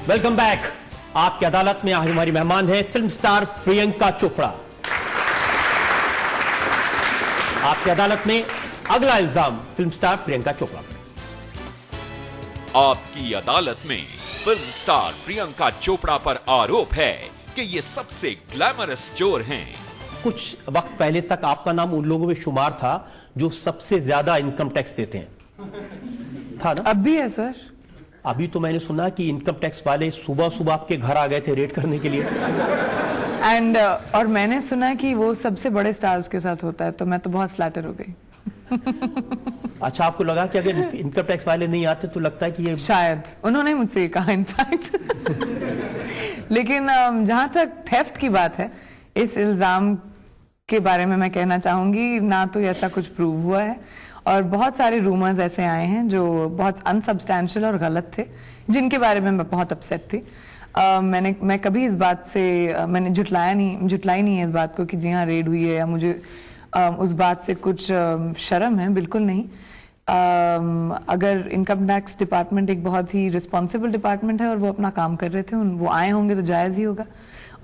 Welcome back. आपकी अदालत में आज हमारी मेहमान है फिल्म स्टार प्रियंका चोपड़ा। आपकी अदालत में अगला इल्जाम फिल्म स्टार प्रियंका चोपड़ा। आपकी अदालत में फिल्म स्टार प्रियंका चोपड़ा पर आरोप है कि ये सबसे ग्लैमरस चोर हैं। कुछ वक्त पहले तक आपका नाम उन लोगों में शुमार था जो सबसे ज्यादा इनकम टैक्स देते हैं, था ना? अब भी है सर। अभी तो मैंने सुना कि इनकम टैक्स वाले सुबह सुबह आपके घर आ गए थे रेड करने के लिए। और मैंने सुना कि वो सबसे बड़े स्टार्स के साथ होता है, तो मैं तो बहुत फ्लैटर हो गई। अच्छा, आपको लगा कि अगर इनकम टैक्स वाले नहीं आते तो लगता है कि ये शायद उन्होंने मुझसे ये कहा इनफैक्ट। लेकिन जहां तक थेफ्ट की बात है, इस इल्जाम के बारे में मैं कहना चाहूंगी, ना तो ऐसा कुछ प्रूव हुआ है और बहुत सारे रूमर्स ऐसे आए हैं जो बहुत अनसब्सटैंशियल और गलत थे, जिनके बारे में मैं बहुत अपसेट थी। मैं कभी इस बात से मैंने जुटलाई नहीं है इस बात को कि जी हाँ रेड हुई है या मुझे उस बात से कुछ शर्म है, बिल्कुल नहीं। अगर इनकम टैक्स डिपार्टमेंट एक बहुत ही रिस्पॉन्सिबल डिपार्टमेंट है और वो अपना काम कर रहे थे, वो आए होंगे तो जायज़ ही होगा।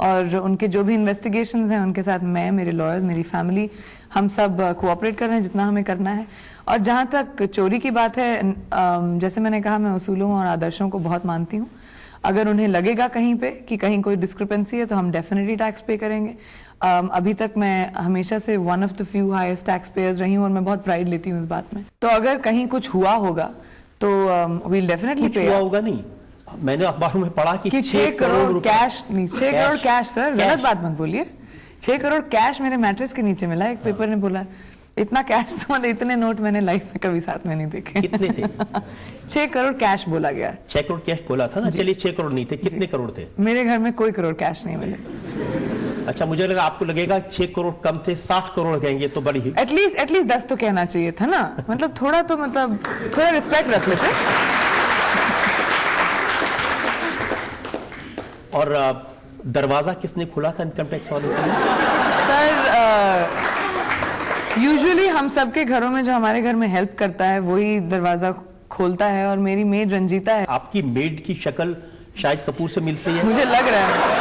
और उनके जो भी इन्वेस्टिगेशंस हैं उनके साथ मैं, मेरे लॉयर्स, मेरी फैमिली, हम सब कोऑपरेट कर रहे हैं जितना हमें करना है। और जहाँ तक चोरी की बात है, जैसे मैंने कहा, मैं उसूलों और आदर्शों को बहुत मानती हूँ। अगर उन्हें लगेगा कहीं पे कि कहीं कोई डिस्क्रिपेंसी है तो हम डेफिनेटली टैक्स पे करेंगे। अभी तक मैं हमेशा से one of the few highest tax payers रही हूँ और मैं बहुत प्राइड लेती हूँ इस बात में। तो अगर कहीं कुछ हुआ होगा तो वील डेफिनेटली पे। हुआ होगा नहीं, मैंने अखबारों में पढ़ा कि 6 crore cash, 6 crore cash sir, गलत बात मत बोलिए। 6 करोड़ कैश मेरे मैट्रेस के नीचे मिला, एक पेपर ने बोला। इतना कैश तो मतलब इतने नोट मैंने लाइफ में कभी साथ में नहीं देखे। कितने थे? 6 करोड़ कैश बोला गया। 6 करोड़ कैश बोला था ना? चलिए 6 करोड़ नहीं थे, कितने करोड़ थे? मेरे घर में कोई करोड़ कैश नहीं मिले। अच्छा, मुझे लगा आपको लगेगा 6 करोड़ कम थे, 60 करोड़ कहेंगे तो बड़ी एटलीस्ट 10 तो कहना चाहिए था ना। मतलब थोड़ा तो थोड़ा रिस्पेक्ट रख लेते। और दरवाजा किसने खोला था इनकम टैक्स वालों के लिए? सर यूजुअली हम सबके घरों में जो हमारे घर में हेल्प करता है वही दरवाजा खोलता है, और मेरी मेड रंजीता है। आपकी मेड की शक्ल शाहिद कपूर से मिलती है, मुझे लग रहा है।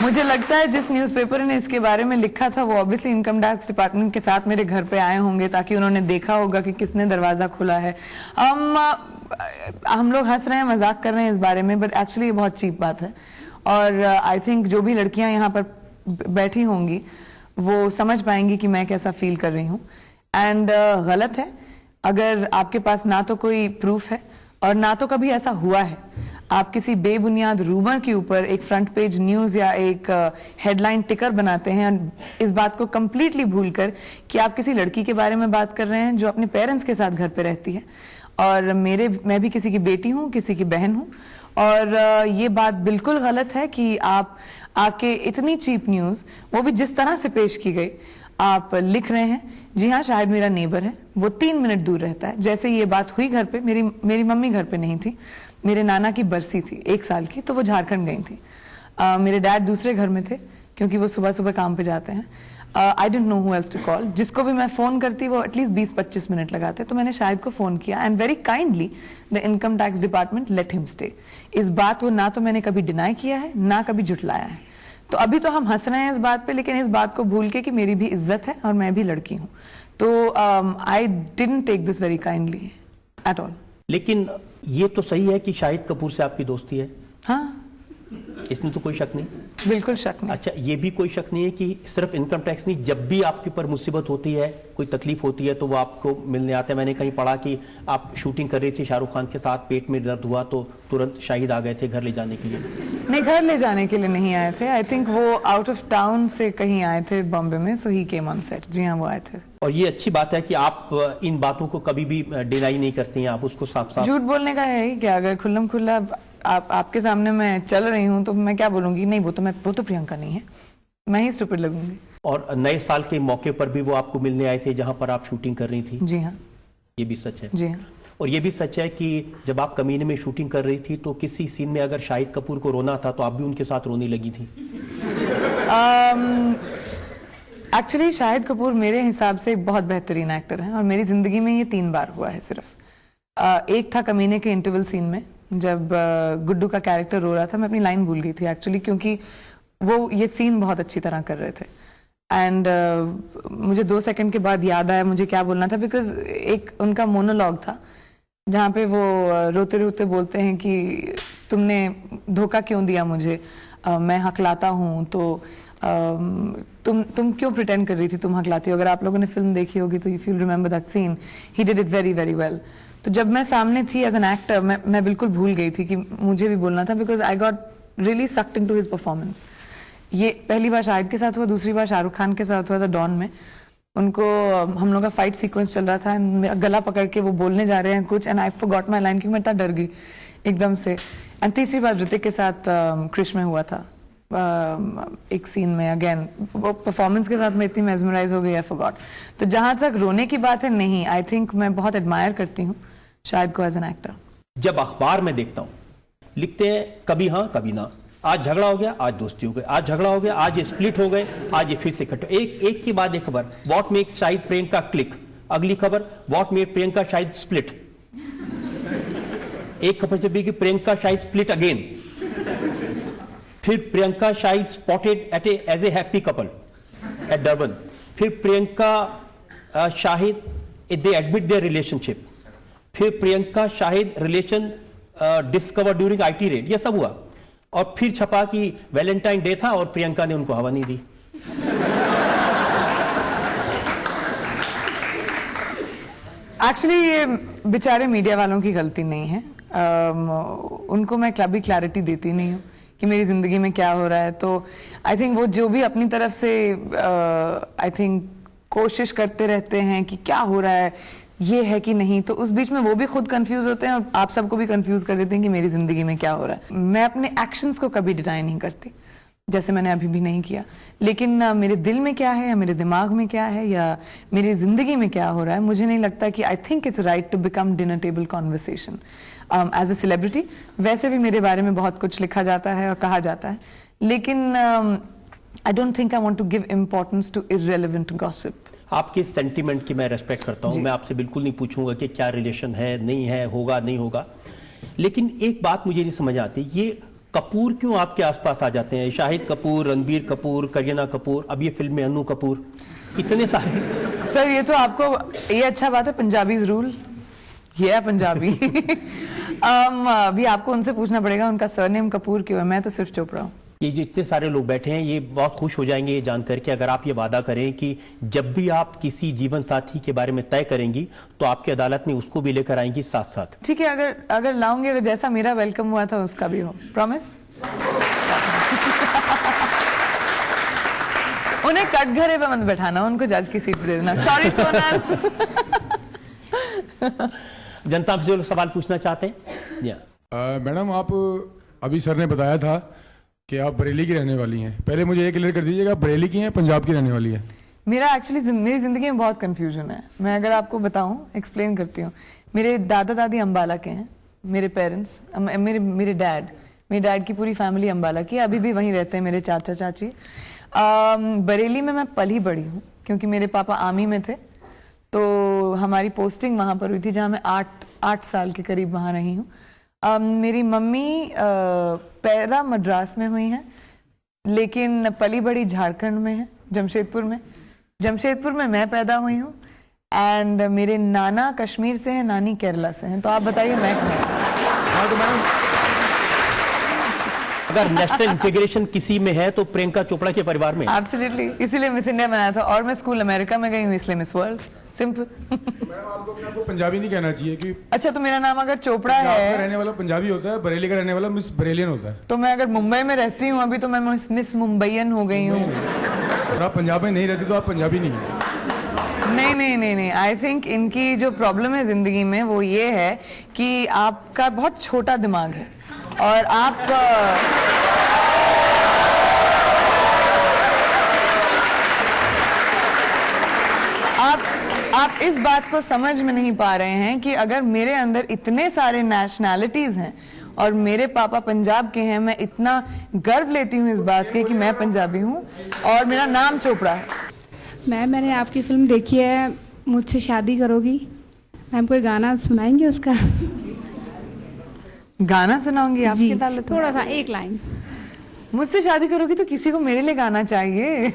मुझे लगता है जिस न्यूज़पेपर ने इसके बारे में लिखा था वो ऑब्वियसली इनकम टैक्स डिपार्टमेंट के साथ मेरे घर पे आए होंगे, ताकि उन्होंने देखा होगा कि किसने दरवाजा खोला है। हम लोग हंस रहे हैं, मजाक कर रहे हैं इस बारे में, बट एक्चुअली ये बहुत चीप बात है। और आई थिंक जो भी लड़कियां यहाँ पर बैठी होंगी वो समझ पाएंगी कि मैं कैसा फील कर रही हूँ। एंड गलत है अगर आपके पास ना तो कोई प्रूफ है और ना तो कभी ऐसा हुआ है, आप किसी बेबुनियाद रूमर के ऊपर एक फ्रंट पेज न्यूज़ या एक हेडलाइन टिकर बनाते हैं, इस बात को कंप्लीटली भूलकर कि आप किसी लड़की के बारे में बात कर रहे हैं जो अपने पेरेंट्स के साथ घर पे रहती है। और मैं भी किसी की बेटी हूँ, किसी की बहन हूँ, और ये बात बिल्कुल गलत है कि आप आके इतनी चीप न्यूज़, वो भी जिस तरह से पेश की गई, आप लिख रहे हैं। जी हाँ, शायद मेरा नेबर है, वो 3 मिनट दूर रहता है। जैसे ये बात हुई घर पे, मेरी मम्मी घर पे नहीं थी, मेरे नाना की बरसी थी 1 साल की, तो वो झारखंड गई थी। मेरे डैड दूसरे घर में थे क्योंकि वो सुबह सुबह काम पे जाते हैं। I don't know who else to call. जिसको भी मैं फोन करती वो एटलीस्ट 20-25 मिनट लगाते, तो मैंने शाहिद को फोन किया and very kindly the income tax department let him stay. इस बात को ना तो मैंने कभी डिनाई किया है, ना कभी जुटलाया है। तो अभी तो हम हंस रहे हैं इस बात पे, लेकिन इस बात को भूल के कि मेरी भी इज्जत है और मैं भी लड़की हूँ। तो I didn't take this very kindly at all. लेकिन ये तो सही है कि शाहिद कपूर से आपकी दोस्ती है? हाँ, इसमें तो कोई शक नहीं? बिल्कुल शक नहीं। अच्छा, ये भी कोई शक नहीं है कि सिर्फ इनकम टैक्स नहीं, जब भी आपके ऊपर मुसीबत होती है, कोई तकलीफ होती है, तो वो आपको मिलने आते हैं? मैंने कहीं पढ़ा कि आप शूटिंग कर रही थी शाहरुख खान के साथ, पेट में दर्द हुआ तो तुरंत शाहिद आ गए थे घर ले जाने के लिए। नहीं, घर ले जाने के लिए नहीं आए थे। आई थिंक वो आउट ऑफ टाउन से कहीं आए थे बॉम्बे में, सो ही केम ऑन सेट। जी हाँ, वो आए थे। और ये अच्छी बात है कि आप इन बातों को कभी भी डिनाई नहीं करती हैं, आप उसको साफ साफ। झूठ बोलने का है ही क्या? अगर खुल्लम खुल्ला आपके सामने मैं चल रही हूँ तो मैं क्या बोलूंगी? नहीं, वो तो प्रियंका नहीं है, मैं ही स्टूपिड लगूंगी। और नए साल के मौके पर भी वो आपको मिलने आए थे जहां पर आप शूटिंग कर रही थी? जी हाँ। ये भी सच है? जी हाँ। और ये भी सच है कि जब आप कमीने में शूटिंग कर रही थी तो किसी सीन में अगर शाहिद कपूर को रोना था तो आप भी उनके साथ रोने लगी थी? एक्चुअली शाहिद कपूर मेरे हिसाब से एक बहुत बेहतरीन एक्टर हैं और मेरी जिंदगी में ये 3 बार हुआ है सिर्फ। एक था कमीने के इंटरवल सीन में, जब गुड्डू का कैरेक्टर रो रहा था, मैं अपनी लाइन भूल गई थी एक्चुअली, क्योंकि वो ये सीन बहुत अच्छी तरह कर रहे थे एंड मुझे 2 सेकंड के बाद याद आया मुझे क्या बोलना था, बिकॉज एक उनका मोनोलॉग था जहाँ पे वो रोते रोते बोलते हैं कि तुमने धोखा क्यों दिया मुझे, मैं हकलाता हूँ, तो तुम क्यों प्रिटेंड कर रही थी तुम हकलाती हो। अगर आप लोगों ने फिल्म देखी होगी तो if you remember that scene, he did it very very well. तो जब मैं सामने थी एज एन एक्टर, मैं बिल्कुल भूल गई थी कि मुझे भी बोलना था, because I got really sucked into his performance. ये पहली बार शाहिद के साथ हुआ, दूसरी बार शाहरुख खान के साथ हुआ था डॉन में। उनको हम लोग का फाइट सीक्वेंस चल रहा था, मेरा गला पकड़ के वो बोलने जा रहे हैं कुछ and I forgot my line, क्योंकि मैं इतना डर गई एकदम से। एंड तीसरी बार ऋतिक के साथ क्रिश में हुआ था एक सीन में, अगेन वो परफॉर्मेंस के साथ मैं इतनी मेस्मराइज हो गई आई फॉरगॉट। तो जहां तक रोने की बात है, नहीं, आई थिंक मैं बहुत एडमायर करती हूँ शाहिद को एज एन एक्टर। जब अखबार में देखता हूँ लिखते हैं कभी हाँ कभी ना, आज झगड़ा हो गया, आज दोस्ती हो गई, आज झगड़ा हो गया, आज ये स्प्लिट हो गए, आज ये फिर से इकट्ठे, एक के बाद एक खबर। What makes Shahid Priyanka click, अगली खबर what make Priyanka Shahid split, एक खबर से भी कि प्रियंका शाहिद स्प्लिट अगेन, फिर Priyanka Shahid spotted as a happy couple at Durban, फिर Priyanka Shahid they admit their relationship, फिर Priyanka Shahid relation discover during IT raid, ये सब हुआ। और फिर छपा कि वैलेंटाइन डे था और प्रियंका ने उनको हवा नहीं दी। एक्चुअली ये बेचारे मीडिया वालों की गलती नहीं है, उनको मैं कभी क्लैरिटी देती नहीं हूँ कि मेरी जिंदगी में क्या हो रहा है। तो आई थिंक वो जो भी अपनी तरफ से आई थिंक कोशिश करते रहते हैं कि क्या हो रहा है, ये है कि नहीं, तो उस बीच में वो भी खुद कंफ्यूज होते हैं और आप सबको भी कंफ्यूज कर देते हैं कि मेरी जिंदगी में क्या हो रहा है। मैं अपने एक्शंस को कभी डिनाई नहीं करती, जैसे मैंने अभी भी नहीं किया, लेकिन मेरे दिल में क्या है या मेरे दिमाग में क्या है या मेरी जिंदगी में क्या हो रहा है, मुझे नहीं लगता कि I think it's right to become dinner table conversation as a celebrity. वैसे भी मेरे बारे में बहुत कुछ लिखा जाता है और कहा जाता है, लेकिन I don't think I want to give importance to irrelevant gossip. आपके सेंटीमेंट की मैं रेस्पेक्ट करता हूं, मैं आपसे बिल्कुल नहीं पूछूंगा कि क्या रिलेशन है, नहीं है, होगा नहीं होगा, लेकिन एक बात मुझे नहीं समझ आती, ये कपूर क्यों आपके आसपास आ जाते हैं? शाहिद कपूर, रणबीर कपूर, करीना कपूर, अब ये फिल्म में अनु कपूर, इतने सारे। सर ये तो आपको ये अच्छा बात है, पंजाबी रूल ये है पंजाबी। अभी आपको उनसे पूछना पड़ेगा उनका सरनेम कपूर क्यों है, मैं तो सिर्फ चोपड़ा हूँ। ये जितने सारे लोग बैठे हैं ये बहुत खुश हो जाएंगे ये जानकर के, अगर आप ये वादा करें कि जब भी आप किसी जीवन साथी के बारे में तय करेंगी तो आपकी अदालत में उसको भी लेकर आएंगी साथ साथ। ठीक है, अगर लाऊंगी, अगर जैसा मेरा वेलकम हुआ था उसका भी हो, प्रॉमिस। उन्हें कटघरे पे मत बैठाना, उनको जज की सीट दे देना। सॉरी सोनल। जनता आपसे जो सवाल पूछना चाहते हैं। मैडम, आप अभी सर ने बताया था कि आप बरेली की रहने वाली हैं, पहले मुझे ये क्लियर कर दीजिएगा, आप बरेली की हैं पंजाब की रहने वाली हैं? मेरा एक्चुअली मेरी जिंदगी में बहुत कंफ्यूजन है, मैं अगर आपको बताऊं, एक्सप्लेन करती हूँ। मेरे दादा दादी अंबाला के हैं, मेरे पेरेंट्स, मेरे डैड की पूरी फैमिली अंबाला की, अभी भी वहीं रहते हैं मेरे चाचा चाची। बरेली में मैं पली बड़ी हूँ क्योंकि मेरे पापा आर्मी में थे, तो हमारी पोस्टिंग वहाँ पर हुई थी, जहाँ मैं 8 साल के करीब वहाँ रही हूँ। मेरी मम्मी पैदा मद्रास में हुई हैं, लेकिन पली बड़ी झारखंड में है, जमशेदपुर में मैं पैदा हुई हूँ। एंड मेरे नाना कश्मीर से हैं, नानी केरला से हैं। तो आप बताइए मैं कहाँ? अगर नेशनल इंटीग्रेशन किसी में है तो प्रियंका चोपड़ा के परिवार में। एब्सोल्युटली, इसीलिए मिस इंडिया बनाया था, और मैं स्कूल अमेरिका में गई हूँ इसलिए मिस वर्ल्ड। सिंपल। मैडम, आपको अपने आप को पंजाबी नहीं कहना चाहिए कि अच्छा, तो मेरा नाम अगर चोपड़ा है, रहने वाला पंजाबी होता है, बरेली का रहने वाला मिस बरेलियन होता है। तो मैं अगर मुंबई में रहती हूँ अभी, तो मैं मिस मुंबईयन हो गई हूँ। और आप पंजाब में नहीं रहती तो आप पंजाबी नहीं है। नहीं, आई थिंक इनकी जो प्रॉब्लम है जिंदगी में वो ये है कि आपका बहुत छोटा दिमाग है और आप इस बात को समझ में नहीं पा रहे हैं कि अगर मेरे अंदर इतने सारे नेशनैलिटीज हैं और मेरे पापा पंजाब के हैं, मैं इतना गर्व लेती हूँ इस बात के कि मैं पंजाबी हूँ और मेरा नाम चोपड़ा है। मैम मैंने आपकी फिल्म देखी है, मुझसे शादी करोगी। मैम कोई गाना सुनाएंगे उसका? गाना सुनाऊंगी आपकी अदालत में? थोड़ा सा, एक लाइन। मुझसे शादी करोगी तो किसी को मेरे लिए गाना चाहिए।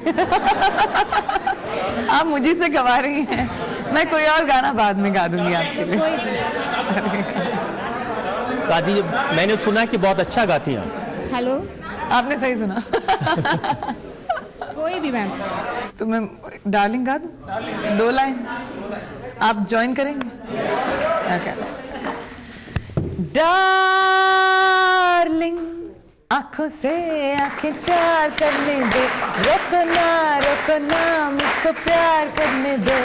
आप मुझे से गवा रही हैं, मैं कोई और गाना बाद में गा दूंगी आपके लिए। दादी मैंने सुना कि बहुत अच्छा गाती हैं। हेलो, आपने सही सुना। कोई भी मैम। तो मैं डार्लिंग गा दूं 2 लाइन, आप ज्वाइन करेंगे? ओके। डार्लिंग आंखों से आंखें चार करने दो, रोको ना मुझको प्यार करने दो।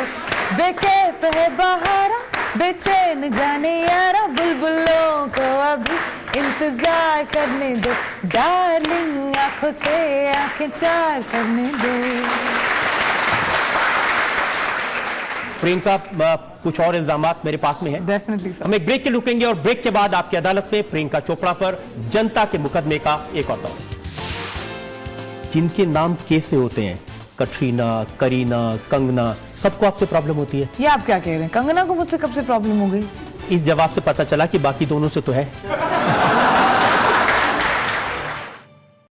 बेकैफ है बहारा, बेचैन जाने यारा, बुलबुलों को अभी इंतजार करने दो। डार्लिंग आंखों से आंखें चार करने दो। प्रियंका, कुछ और इल्जामात मेरे पास में है। Definitely sir. हम एक ब्रेक के रुकेंगे और ब्रेक के बाद आपकी अदालत में प्रियंका चोपड़ा पर जनता के मुकदमे का एक और दौर। जिनके नाम कैसे होते हैं, कटरीना, करीना, कंगना, सबको आपसे प्रॉब्लम होती है? ये आप क्या कह रहे हैं? कंगना को मुझसे कब से प्रॉब्लम हो गई? इस जवाब से पता चला कि बाकी दोनों से तो है।